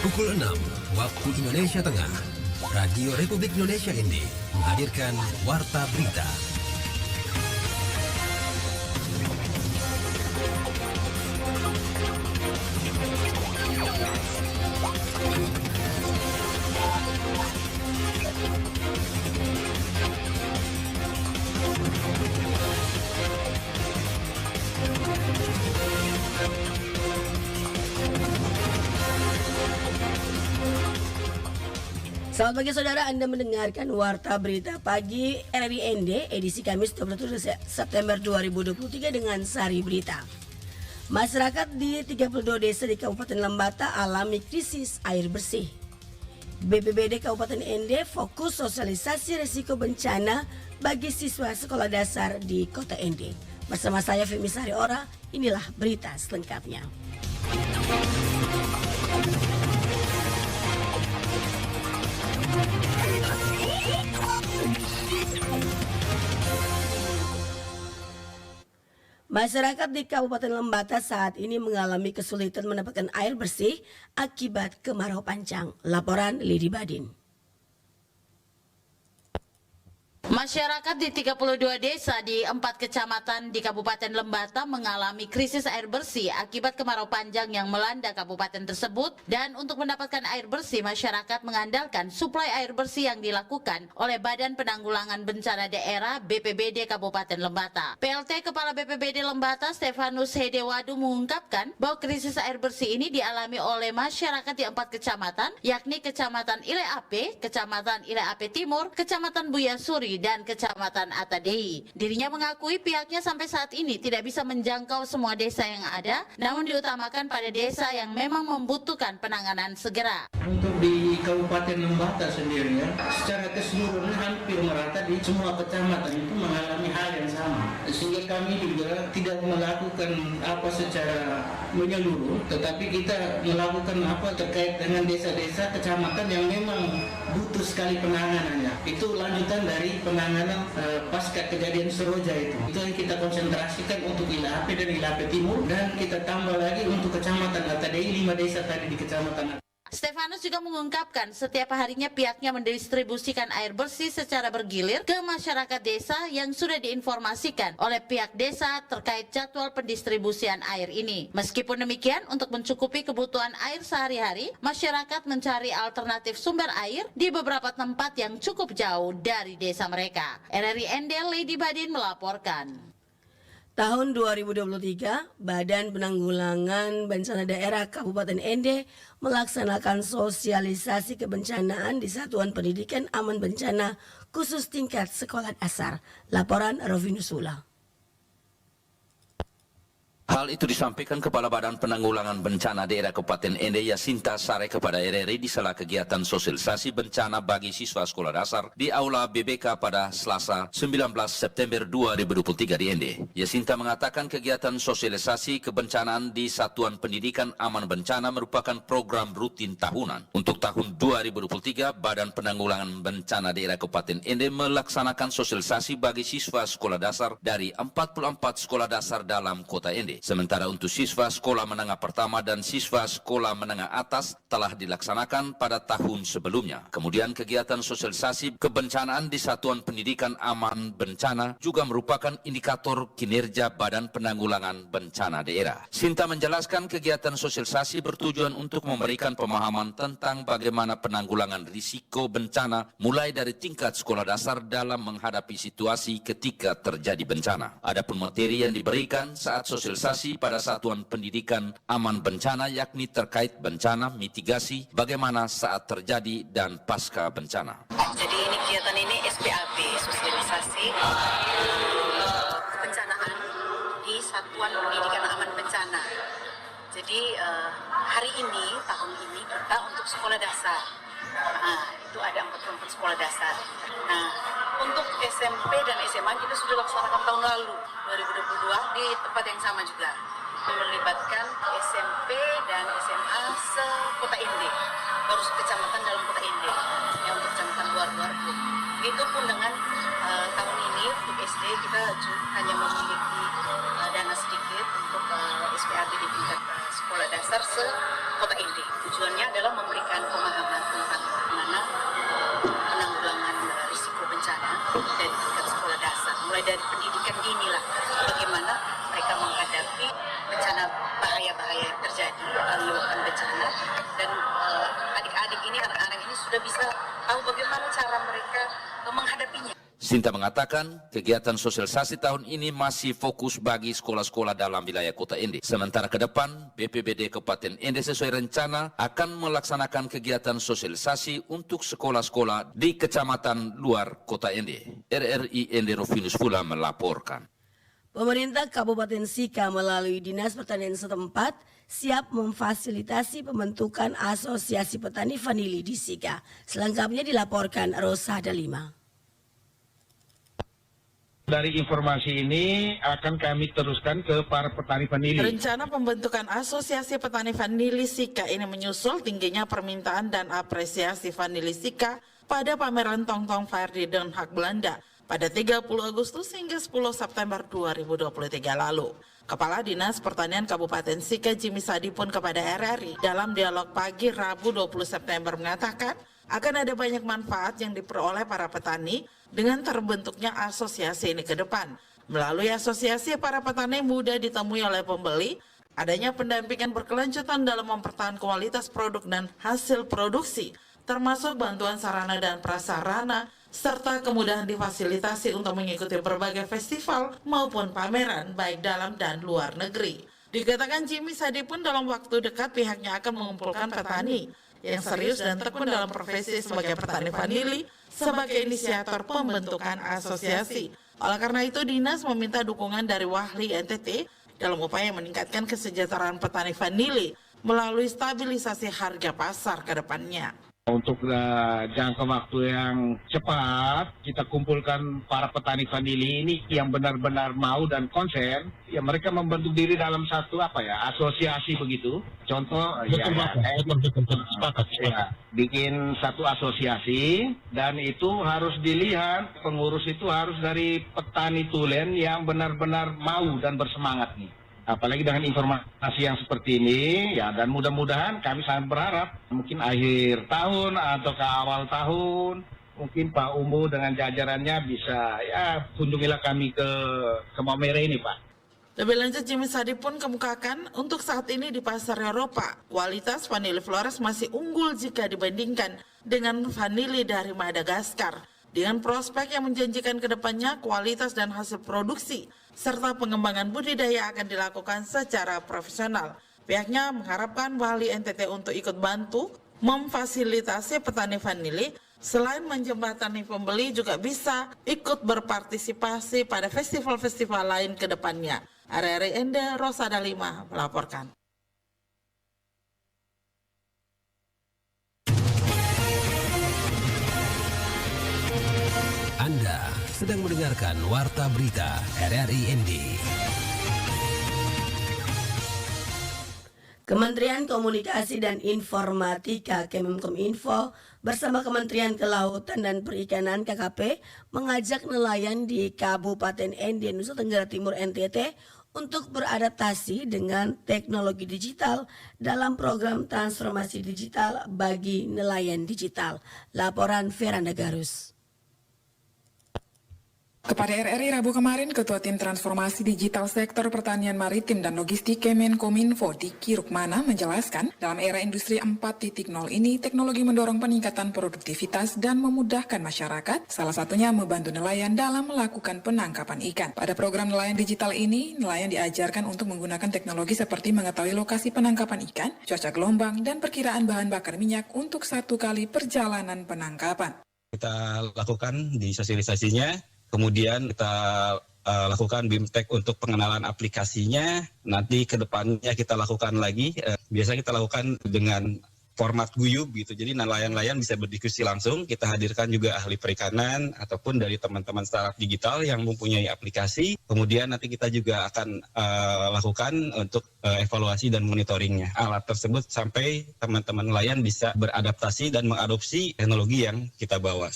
Pukul 6 waktu Indonesia Tengah, Radio Republik Indonesia ini menghadirkan Warta Berita. Selamat pagi saudara, Anda mendengarkan Warta Berita Pagi RRI edisi Kamis 27 September 2023 dengan sari berita. Masyarakat di 32 desa di Kabupaten Lembata alami krisis air bersih. BPBD Kabupaten ND fokus sosialisasi risiko bencana bagi siswa sekolah dasar di Kota ND. Bersama saya Femi Sariora, inilah berita selengkapnya. Masyarakat di Kabupaten Lembata saat ini mengalami kesulitan mendapatkan air bersih akibat kemarau panjang. Laporan Lidi Badin. Masyarakat di 32 desa di 4 kecamatan di Kabupaten Lembata mengalami krisis air bersih akibat kemarau panjang yang melanda kabupaten tersebut, dan untuk mendapatkan air bersih masyarakat mengandalkan suplai air bersih yang dilakukan oleh Badan Penanggulangan Bencana Daerah BPBD Kabupaten Lembata. PLT Kepala BPBD Lembata Stefanus Hedewadu mengungkapkan bahwa krisis air bersih ini dialami oleh masyarakat di 4 kecamatan, yakni Kecamatan Ile Ape, Kecamatan Ile Ape Timur, Kecamatan Buya Suri, dan Kecamatan Atadei. Dirinya mengakui pihaknya sampai saat ini tidak bisa menjangkau semua desa yang ada, namun diutamakan pada desa yang memang membutuhkan penanganan segera. Untuk di Kabupaten Lembata sendiri ya, secara keseluruhan hampir merata di semua kecamatan itu mengalami hal yang sama. Sehingga kami juga tidak melakukan apa secara menyeluruh, tetapi kita melakukan apa terkait dengan desa-desa kecamatan yang memang butuh sekali penanganannya. Itu lanjutan dari penanganan pasca kejadian Seroja itu. Itu yang kita konsentrasikan untuk Ile Ape dan Ile Ape Timur, dan kita tambah lagi untuk Kecamatan Atadei, 5 desa tadi di Kecamatan Atadei. Stefanus juga mengungkapkan setiap harinya pihaknya mendistribusikan air bersih secara bergilir ke masyarakat desa yang sudah diinformasikan oleh pihak desa terkait jadwal pendistribusian air ini. Meskipun demikian, untuk mencukupi kebutuhan air sehari-hari, masyarakat mencari alternatif sumber air di beberapa tempat yang cukup jauh dari desa mereka. RRI ND Lady Badin melaporkan. Tahun 2023, Badan Penanggulangan Bencana Daerah Kabupaten ND melaksanakan sosialisasi kebencanaan di Satuan Pendidikan Aman Bencana khusus tingkat sekolah dasar. Laporan Rovinus Sula. Hal itu disampaikan Kepala Badan Penanggulangan Bencana Daerah Kabupaten ND Yasinta Sare kepada RRI di sela kegiatan sosialisasi bencana bagi siswa sekolah dasar di Aula BBK pada Selasa 19 September 2023 di ND. Yasinta mengatakan kegiatan sosialisasi kebencanaan di Satuan Pendidikan Aman Bencana merupakan program rutin tahunan. Untuk tahun 2023, Badan Penanggulangan Bencana Daerah Kabupaten ND melaksanakan sosialisasi bagi siswa sekolah dasar dari 44 sekolah dasar dalam kota ND. Sementara untuk siswa sekolah menengah pertama dan siswa sekolah menengah atas telah dilaksanakan pada tahun sebelumnya. Kemudian kegiatan sosialisasi kebencanaan di Satuan Pendidikan Aman Bencana juga merupakan indikator kinerja Badan Penanggulangan Bencana Daerah. Sinta menjelaskan kegiatan sosialisasi bertujuan untuk memberikan pemahaman tentang bagaimana penanggulangan risiko bencana mulai dari tingkat sekolah dasar dalam menghadapi situasi ketika terjadi bencana. Adapun materi yang diberikan saat sosialisasi pada Satuan Pendidikan Aman Bencana yakni terkait bencana, mitigasi, bagaimana saat terjadi dan pasca bencana. Jadi ini kegiatan ini SPAB, sosialisasi kebencanaan di Satuan Pendidikan Aman Bencana. Jadi hari ini, tahun ini kita untuk sekolah dasar. Itu ada 44 sekolah dasar. Nah, untuk SMP dan SMA kita sudah laksanakan tahun lalu 2022 di tempat yang sama juga, melibatkan SMP dan SMA se-Kota Inde, baru kecamatan dalam Kota Inde, yang untuk kecamatan luar-luar pun. Itu pun dengan tahun ini untuk SD kita hanya memiliki dana sedikit untuk SPAB di tingkat sekolah dasar se-Kota Inde, 7.000 tujuannya adalah memberikan pemahaman tentang bagaimana penanggulangan risiko bencana dari tingkat sekolah dasar, mulai dari pendidikan dini lah, bagaimana mereka menghadapi bencana bahaya-bahaya yang terjadi, menyebabkan bencana, dan adik-adik ini, anak-anak ini sudah bisa tahu bagaimana cara mereka menghadapinya. Sinta mengatakan kegiatan sosialisasi tahun ini masih fokus bagi sekolah-sekolah dalam wilayah Kota Ende. Sementara ke depan, BPBD Kabupaten Ende sesuai rencana akan melaksanakan kegiatan sosialisasi untuk sekolah-sekolah di kecamatan luar Kota Ende. RRI Ende Rofinus Fula melaporkan. Pemerintah Kabupaten Sika melalui Dinas Pertanian setempat siap memfasilitasi pembentukan Asosiasi Petani Vanili di Sika. Selengkapnya dilaporkan Rosa Dalima. Dari informasi ini akan kami teruskan ke para petani vanili. Rencana pembentukan Asosiasi Petani Vanili Sika ini menyusul tingginya permintaan dan apresiasi vanili Sika pada pameran Tongtong Fair di Den Haag, Belanda pada 30 Agustus hingga 10 September 2023 lalu. Kepala Dinas Pertanian Kabupaten Sika Jimmy Sadi pun kepada RRI dalam dialog pagi Rabu 20 September mengatakan akan ada banyak manfaat yang diperoleh para petani dengan terbentuknya asosiasi ini ke depan. Melalui asosiasi, para petani mudah ditemui oleh pembeli, adanya pendampingan berkelanjutan dalam mempertahankan kualitas produk dan hasil produksi, termasuk bantuan sarana dan prasarana, serta kemudahan difasilitasi untuk mengikuti berbagai festival maupun pameran baik dalam dan luar negeri. Dikatakan Jimmy Sadi pun dalam waktu dekat pihaknya akan mengumpulkan petani yang serius dan tekun dalam profesi sebagai petani vanili sebagai inisiator pembentukan asosiasi. Oleh karena itu, Dinas meminta dukungan dari Wahli NTT dalam upaya meningkatkan kesejahteraan petani vanili melalui stabilisasi harga pasar ke depannya. Untuk jangka waktu yang cepat, kita kumpulkan para petani vanili ini yang benar-benar mau dan konsen. Ya, mereka membentuk diri dalam satu asosiasi begitu. Contoh, sepakat. Bikin satu asosiasi, dan itu harus dilihat pengurus itu harus dari petani tulen yang benar-benar mau dan bersemangat nih. Apalagi dengan informasi yang seperti ini, ya, dan mudah-mudahan kami sangat berharap mungkin akhir tahun atau ke awal tahun, mungkin Pak Umbu dengan jajarannya bisa kunjungilah kami ke Maumere ini, Pak. Lebih lanjut, Jimmy Sadi pun kemukakan untuk saat ini di pasar Eropa, kualitas vanili Flores masih unggul jika dibandingkan dengan vanili dari Madagaskar. Dengan prospek yang menjanjikan ke depannya kualitas dan hasil produksi, serta pengembangan budidaya akan dilakukan secara profesional. Pihaknya mengharapkan Wali NTT untuk ikut bantu memfasilitasi petani vanili, selain menjembatani pembeli juga bisa ikut berpartisipasi pada festival-festival lain ke depannya. RRI Ende, Rosa Dalima melaporkan. Anda sedang mendengarkan Warta Berita RRI ND. Kementerian Komunikasi dan Informatika Kemenkominfo bersama Kementerian Kelautan dan Perikanan KKP mengajak nelayan di Kabupaten Ende, Nusa Tenggara Timur NTT untuk beradaptasi dengan teknologi digital dalam program transformasi digital bagi nelayan digital. Laporan Veranda Garus. Kepada RRI Rabu kemarin, Ketua Tim Transformasi Digital Sektor Pertanian Maritim dan Logistik Kemenkominfo Diki Rukmana menjelaskan, dalam era industri 4.0 ini, teknologi mendorong peningkatan produktivitas dan memudahkan masyarakat, salah satunya membantu nelayan dalam melakukan penangkapan ikan. Pada program nelayan digital ini, nelayan diajarkan untuk menggunakan teknologi seperti mengetahui lokasi penangkapan ikan, cuaca gelombang, dan perkiraan bahan bakar minyak untuk satu kali perjalanan penangkapan. Kita lakukan di sosialisasinya. Kemudian kita lakukan BIMTEK untuk pengenalan aplikasinya. Nanti ke depannya kita lakukan lagi. Biasa kita lakukan dengan format guyub gitu. Jadi nelayan-nelayan bisa berdiskusi langsung. Kita hadirkan juga ahli perikanan ataupun dari teman-teman startup digital yang mempunyai aplikasi. Kemudian nanti kita juga akan lakukan untuk evaluasi dan monitoringnya. Alat tersebut sampai teman-teman nelayan bisa beradaptasi dan mengadopsi teknologi yang kita bawa.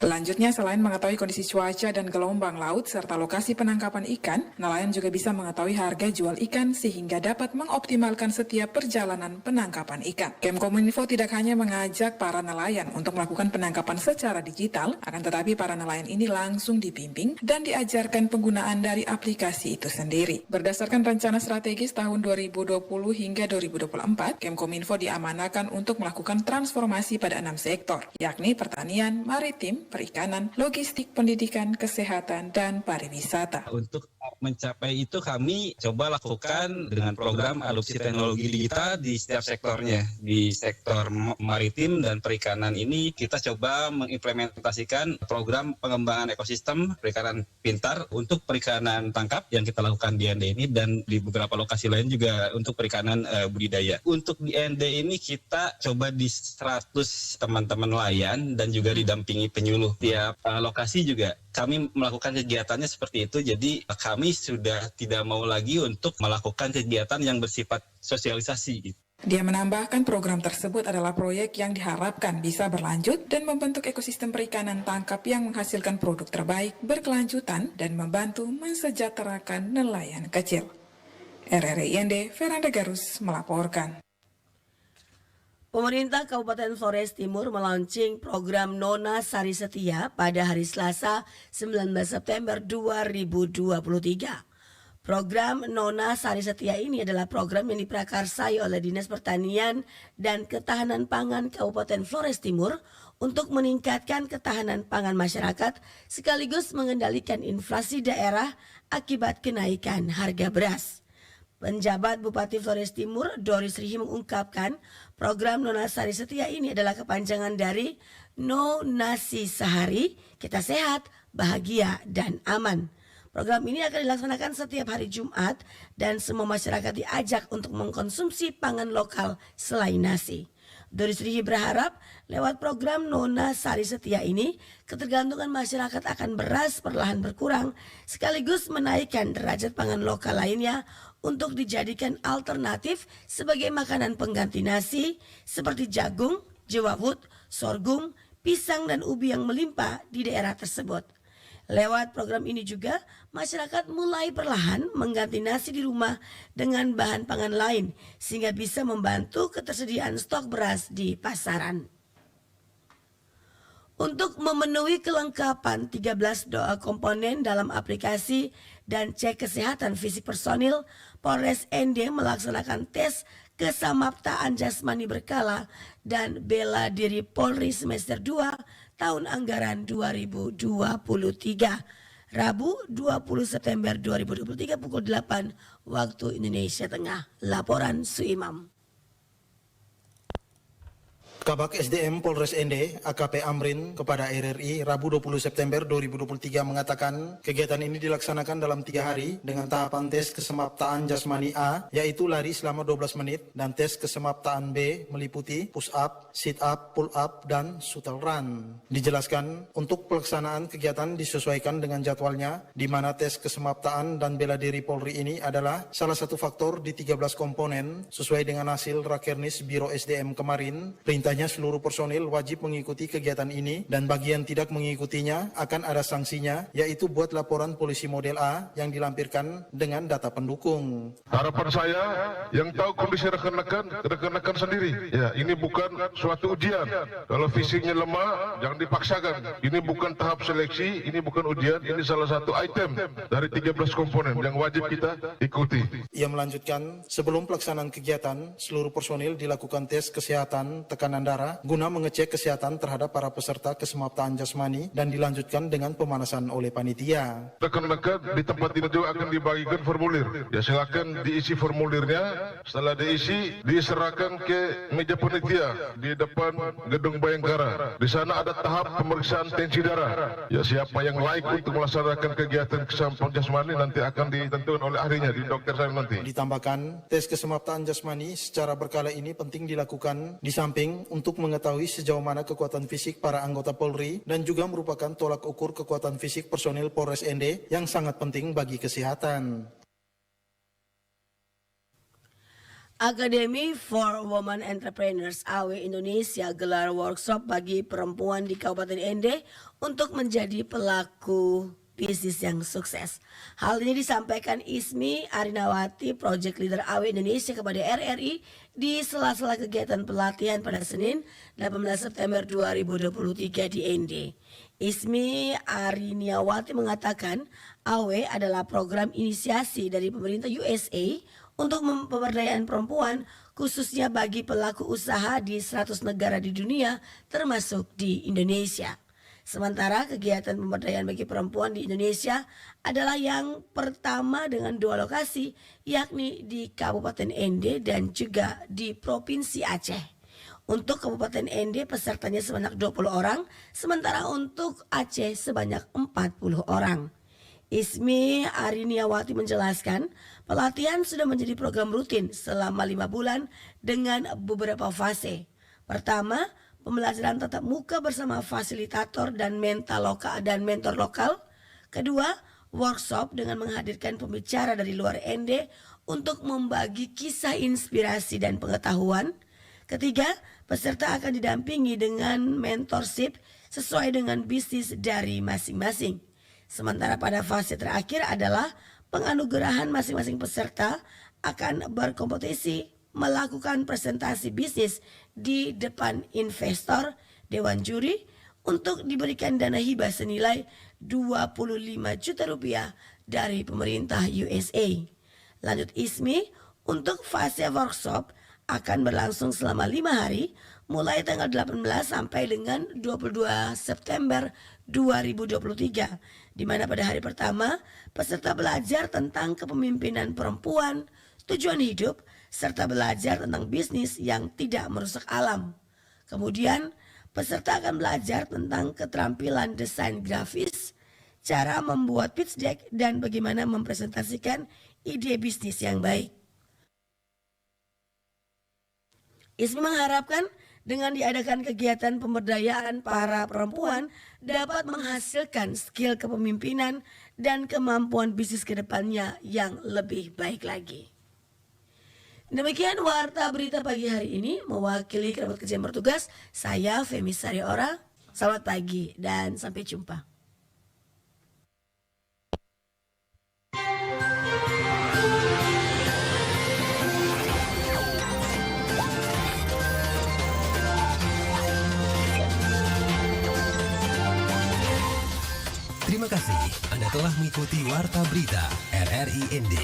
Selanjutnya, selain mengetahui kondisi cuaca dan gelombang laut serta lokasi penangkapan ikan, nelayan juga bisa mengetahui harga jual ikan sehingga dapat mengoptimalkan setiap perjalanan penangkapan ikan. Kemkominfo tidak hanya mengajak para nelayan untuk melakukan penangkapan secara digital, akan tetapi para nelayan ini langsung dibimbing dan diajarkan penggunaan dari aplikasi itu sendiri. Berdasarkan rencana strategis tahun 2020 hingga 2024, Kemkominfo diamanahkan untuk melakukan transformasi pada 6 sektor, yakni pertanian, maritim, perikanan, logistik, pendidikan, kesehatan, dan pariwisata. Untuk mencapai itu kami coba lakukan dengan program adopsi teknologi digital di setiap sektornya. Di sektor maritim dan perikanan ini kita coba mengimplementasikan program pengembangan ekosistem perikanan pintar untuk perikanan tangkap yang kita lakukan di ND ini, dan di beberapa lokasi lain juga untuk perikanan budidaya. Untuk di ND ini kita coba di 100 teman-teman nelayan dan juga didampingi penyuluh. Tiap lokasi juga kami melakukan kegiatannya seperti itu, jadi kami sudah tidak mau lagi untuk melakukan kegiatan yang bersifat sosialisasi. Dia menambahkan program tersebut adalah proyek yang diharapkan bisa berlanjut dan membentuk ekosistem perikanan tangkap yang menghasilkan produk terbaik, berkelanjutan, dan membantu mensejahterakan nelayan kecil. RRI IND, Veranda Garus melaporkan. Pemerintah Kabupaten Flores Timur melaunching program Nona Sari Setia pada hari Selasa 19 September 2023. Program Nona Sari Setia ini adalah program yang diprakarsai oleh Dinas Pertanian dan Ketahanan Pangan Kabupaten Flores Timur untuk meningkatkan ketahanan pangan masyarakat sekaligus mengendalikan inflasi daerah akibat kenaikan harga beras. Penjabat Bupati Flores Timur, Doris Rihi, mengungkapkan program Nona Sari Setia ini adalah kepanjangan dari No Nasi Sehari, Kita Sehat, Bahagia, dan Aman. Program ini akan dilaksanakan setiap hari Jumat dan semua masyarakat diajak untuk mengkonsumsi pangan lokal selain nasi. Doris Rihi berharap lewat program Nona Sari Setia ini, ketergantungan masyarakat akan beras perlahan berkurang sekaligus menaikkan derajat pangan lokal lainnya untuk dijadikan alternatif sebagai makanan pengganti nasi seperti jagung, jewawut, sorghum, pisang, dan ubi yang melimpah di daerah tersebut. Lewat program ini juga, masyarakat mulai perlahan mengganti nasi di rumah dengan bahan pangan lain sehingga bisa membantu ketersediaan stok beras di pasaran. Untuk memenuhi kelengkapan 13 komponen dalam aplikasi dan cek kesehatan fisik personil, Polres ND melaksanakan tes kesamaptaan jasmani berkala dan bela diri Polri semester 2 tahun anggaran 2023. Rabu 20 September 2023 pukul 8 waktu Indonesia Tengah. Laporan Suimam. Kabak SDM Polres ND AKP Amrin kepada RRI Rabu 20 September 2023 mengatakan kegiatan ini dilaksanakan dalam 3 hari dengan tahapan tes kesemaptaan jasmani A yaitu lari selama 12 menit dan tes kesemaptaan B meliputi push up, sit up, pull up, dan shuttle run. Dijelaskan untuk pelaksanaan kegiatan disesuaikan dengan jadwalnya di mana tes kesemaptaan dan bela diri Polri ini adalah salah satu faktor di 13 komponen sesuai dengan hasil Rakernis Biro SDM kemarin. Perintahnya seluruh personil wajib mengikuti kegiatan ini dan bagi yang tidak mengikutinya akan ada sanksinya yaitu buat laporan polisi model A yang dilampirkan dengan data pendukung. Harapan saya yang tahu kondisi rekan-rekan sendiri. Ya, ini bukan suatu ujian. Kalau fisiknya lemah jangan dipaksakan. Ini bukan tahap seleksi, ini bukan ujian, ini salah satu item dari 13 komponen yang wajib kita ikuti. Ia melanjutkan, sebelum pelaksanaan kegiatan, seluruh personil dilakukan tes kesehatan tekanan darah guna mengecek kesehatan terhadap para peserta kesemaptaan jasmani dan dilanjutkan dengan pemanasan oleh panitia. Rekan-rekan di tempat ini juga akan dibagikan formulir. Ya, silakan diisi formulirnya. Setelah diisi, diserahkan ke meja panitia di depan gedung Bayangkara. Di sana ada tahap pemeriksaan tensi darah. Ya, siapa yang layak untuk melaksanakan kegiatan kesemaptaan jasmani nanti akan ditentukan oleh ahlinya di dokter saya nanti. Ditambahkan, tes kesemaptaan jasmani secara berkala ini penting dilakukan di samping untuk mengetahui sejauh mana kekuatan fisik para anggota Polri dan juga merupakan tolak ukur kekuatan fisik personil Polres ND yang sangat penting bagi kesehatan. Academy for Women Entrepreneurs AW Indonesia gelar workshop bagi perempuan di Kabupaten Ende untuk menjadi pelaku bisnis yang sukses. Hal ini disampaikan Ismi Arinawati, Project Leader AW Indonesia kepada RRI di sela-sela kegiatan pelatihan pada Senin 18 September 2023 di Ende. Ismi Arinawati mengatakan AW adalah program inisiasi dari pemerintah USA untuk pemberdayaan perempuan khususnya bagi pelaku usaha di 100 negara di dunia termasuk di Indonesia. Sementara kegiatan pemberdayaan bagi perempuan di Indonesia adalah yang pertama dengan 2 lokasi, yakni di Kabupaten Ende dan juga di Provinsi Aceh. Untuk Kabupaten Ende pesertanya sebanyak 20 orang, sementara untuk Aceh sebanyak 40 orang. Ismi Ariniawati menjelaskan, pelatihan sudah menjadi program rutin selama 5 bulan dengan beberapa fase. Pertama, pembelajaran tatap muka bersama fasilitator dan mentor lokal. Kedua, workshop dengan menghadirkan pembicara dari luar Ende untuk membagi kisah inspirasi dan pengetahuan. Ketiga, peserta akan didampingi dengan mentorship sesuai dengan bisnis dari masing-masing. Sementara pada fase terakhir adalah penganugerahan masing-masing peserta akan berkompetisi melakukan presentasi bisnis di depan investor, dewan juri untuk diberikan dana hibah senilai 25 juta rupiah dari pemerintah USA. Lanjut Ismi, untuk fase workshop akan berlangsung selama 5 hari mulai tanggal 18 sampai dengan 22 September 2023, di mana pada hari pertama peserta belajar tentang kepemimpinan perempuan, tujuan hidup, serta belajar tentang bisnis yang tidak merusak alam. Kemudian peserta akan belajar tentang keterampilan desain grafis, cara membuat pitch deck, dan bagaimana mempresentasikan ide bisnis yang baik. Ismi mengharapkan dengan diadakan kegiatan pemberdayaan para perempuan dapat menghasilkan skill kepemimpinan dan kemampuan bisnis ke depannya yang lebih baik lagi. Demikian warta berita pagi hari ini, mewakili kerabat kerja yang bertugas, saya Femi Sariora. Selamat pagi dan sampai jumpa. Terima kasih Anda telah mengikuti Warta Berita RRI ND.